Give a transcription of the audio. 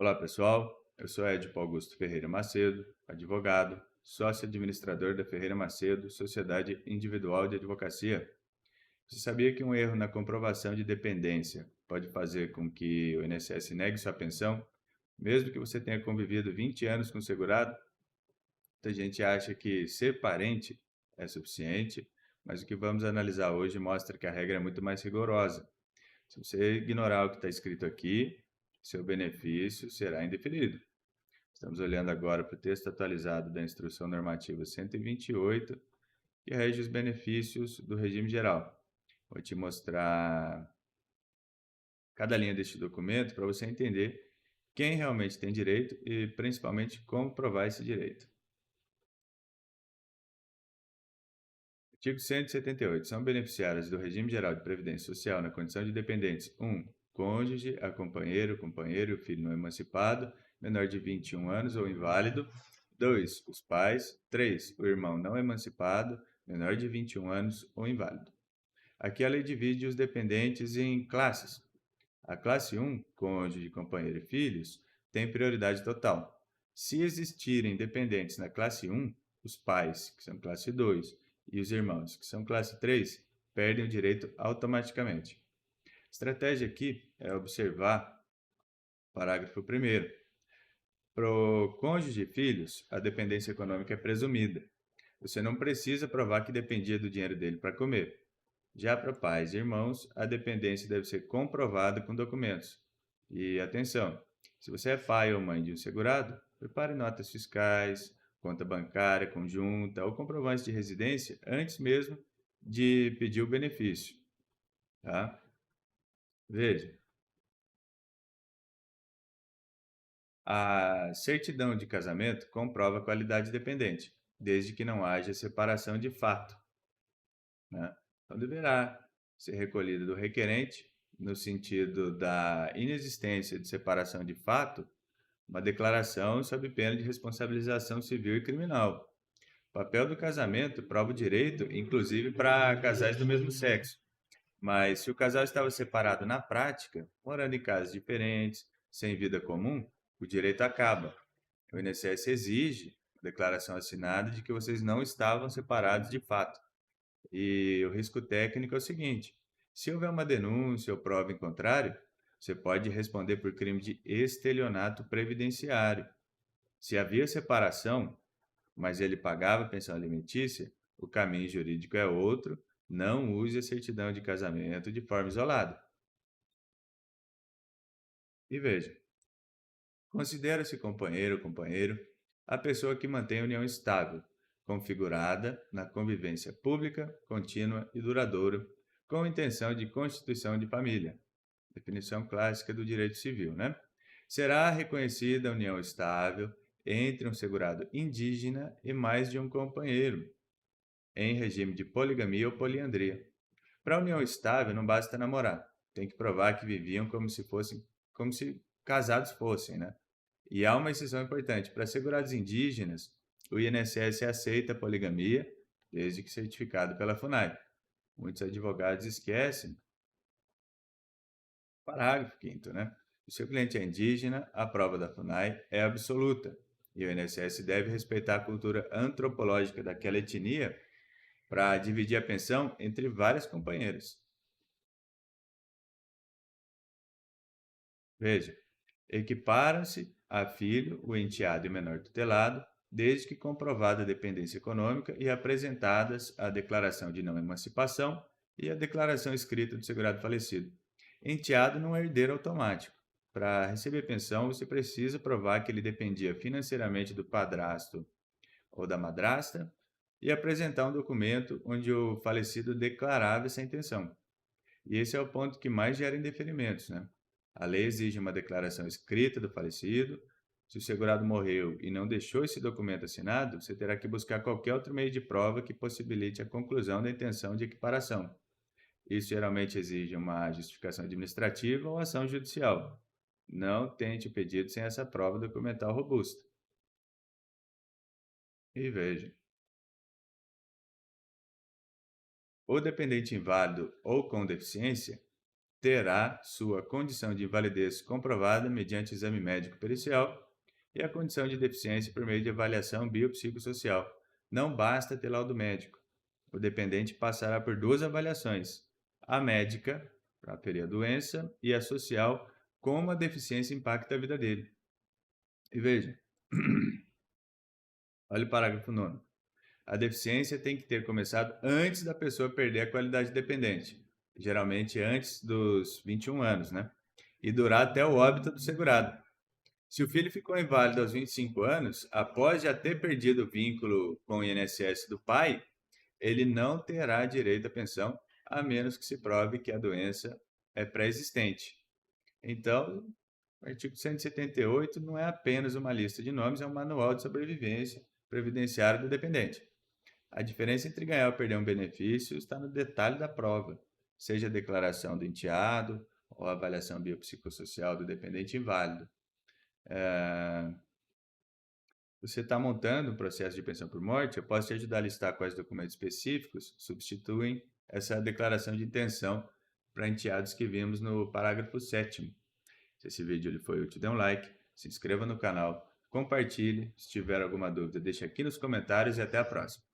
Olá, pessoal. Eu sou Edipo Augusto Ferreira Macedo, advogado, sócio administrador da Ferreira Macedo, Sociedade Individual de Advocacia. Você sabia que um erro na comprovação de dependência pode fazer com que o INSS negue sua pensão, mesmo que você tenha convivido 20 anos com o segurado? Muita gente acha que ser parente é suficiente, mas o que vamos analisar hoje mostra que a regra é muito mais rigorosa. Se você ignorar o que está escrito aqui, seu benefício será indeferido. Estamos olhando agora para o texto atualizado da Instrução Normativa 128, que rege os benefícios do regime geral. Vou te mostrar cada linha deste documento para você entender quem realmente tem direito e, principalmente, como provar esse direito. Artigo 178. São beneficiários do regime geral de previdência social na condição de dependentes: 1. Cônjuge, a companheiro, companheiro e o filho não emancipado, menor de 21 anos ou inválido. 2. Os pais. 3. O irmão não emancipado, menor de 21 anos ou inválido. Aqui a lei divide os dependentes em classes. A classe 1, cônjuge, companheiro e filhos, tem prioridade total. Se existirem dependentes na classe 1, os pais, que são classe 2, e os irmãos, que são classe 3, perdem o direito automaticamente. A estratégia aqui é observar o parágrafo 1º. Para o cônjuge e filhos, a dependência econômica é presumida. Você não precisa provar que dependia do dinheiro dele para comer. Já para pais e irmãos, a dependência deve ser comprovada com documentos. E atenção, se você é pai ou mãe de um segurado, prepare notas fiscais, conta bancária conjunta ou comprovantes de residência antes mesmo de pedir o benefício, tá? Veja, a certidão de casamento comprova a qualidade dependente, desde que não haja separação de fato, né? Então, deverá ser recolhida do requerente, no sentido da inexistência de separação de fato, uma declaração sob pena de responsabilização civil e criminal. O papel do casamento prova o direito, inclusive para casais do mesmo sexo. Mas se o casal estava separado na prática, morando em casas diferentes, sem vida comum, o direito acaba. O INSS exige a declaração assinada de que vocês não estavam separados de fato. E o risco técnico é o seguinte: se houver uma denúncia ou prova em contrário, você pode responder por crime de estelionato previdenciário. Se havia separação, mas ele pagava pensão alimentícia, o caminho jurídico é outro. Não use a certidão de casamento de forma isolada. E veja, considera-se companheiro ou companheiro a pessoa que mantém a união estável, configurada na convivência pública, contínua e duradoura, com intenção de constituição de família. Definição clássica do direito civil, né? Será reconhecida a união estável entre um segurado indígena e mais de um companheiro, em regime de poligamia ou poliandria. Para a união estável, não basta namorar, tem que provar que viviam como se casados fossem, né? E há uma exceção importante: para segurados indígenas, o INSS aceita a poligamia, desde que certificado pela FUNAI. Muitos advogados esquecem. Parágrafo 5º, né? Se o seu cliente é indígena, a prova da FUNAI é absoluta e o INSS deve respeitar a cultura antropológica daquela etnia para dividir a pensão entre várias companheiras. Veja, equiparam-se a filho, o enteado e menor tutelado, desde que comprovada a dependência econômica e apresentadas a declaração de não emancipação e a declaração escrita do segurado falecido. Enteado não é herdeiro automático. Para receber pensão, você precisa provar que ele dependia financeiramente do padrasto ou da madrasta e apresentar um documento onde o falecido declarava essa intenção. E esse é o ponto que mais gera indeferimentos, né? A lei exige uma declaração escrita do falecido. Se o segurado morreu e não deixou esse documento assinado, você terá que buscar qualquer outro meio de prova que possibilite a conclusão da intenção de equiparação. Isso geralmente exige uma justificação administrativa ou ação judicial. Não tente o pedido sem essa prova documental robusta. E veja, o dependente inválido ou com deficiência terá sua condição de invalidez comprovada mediante exame médico pericial e a condição de deficiência por meio de avaliação biopsicossocial. Não basta ter laudo médico. O dependente passará por duas avaliações: a médica, para aferir a doença, e a social, como a deficiência impacta a vida dele. E veja, olha o parágrafo 9º. A deficiência tem que ter começado antes da pessoa perder a qualidade dependente, geralmente antes dos 21 anos, né? E durar até o óbito do segurado. Se o filho ficou inválido aos 25 anos, após já ter perdido o vínculo com o INSS do pai, ele não terá direito à pensão, a menos que se prove que a doença é pré-existente. Então, o artigo 178 não é apenas uma lista de nomes, é um manual de sobrevivência previdenciária do dependente. A diferença entre ganhar ou perder um benefício está no detalhe da prova, seja a declaração do enteado ou a avaliação biopsicossocial do dependente inválido. Você está montando um processo de pensão por morte, eu posso te ajudar a listar quais documentos específicos substituem essa declaração de intenção para enteados que vimos no parágrafo 7º. Se esse vídeo lhe foi útil, dê um like, se inscreva no canal, compartilhe. Se tiver alguma dúvida, deixe aqui nos comentários e até a próxima.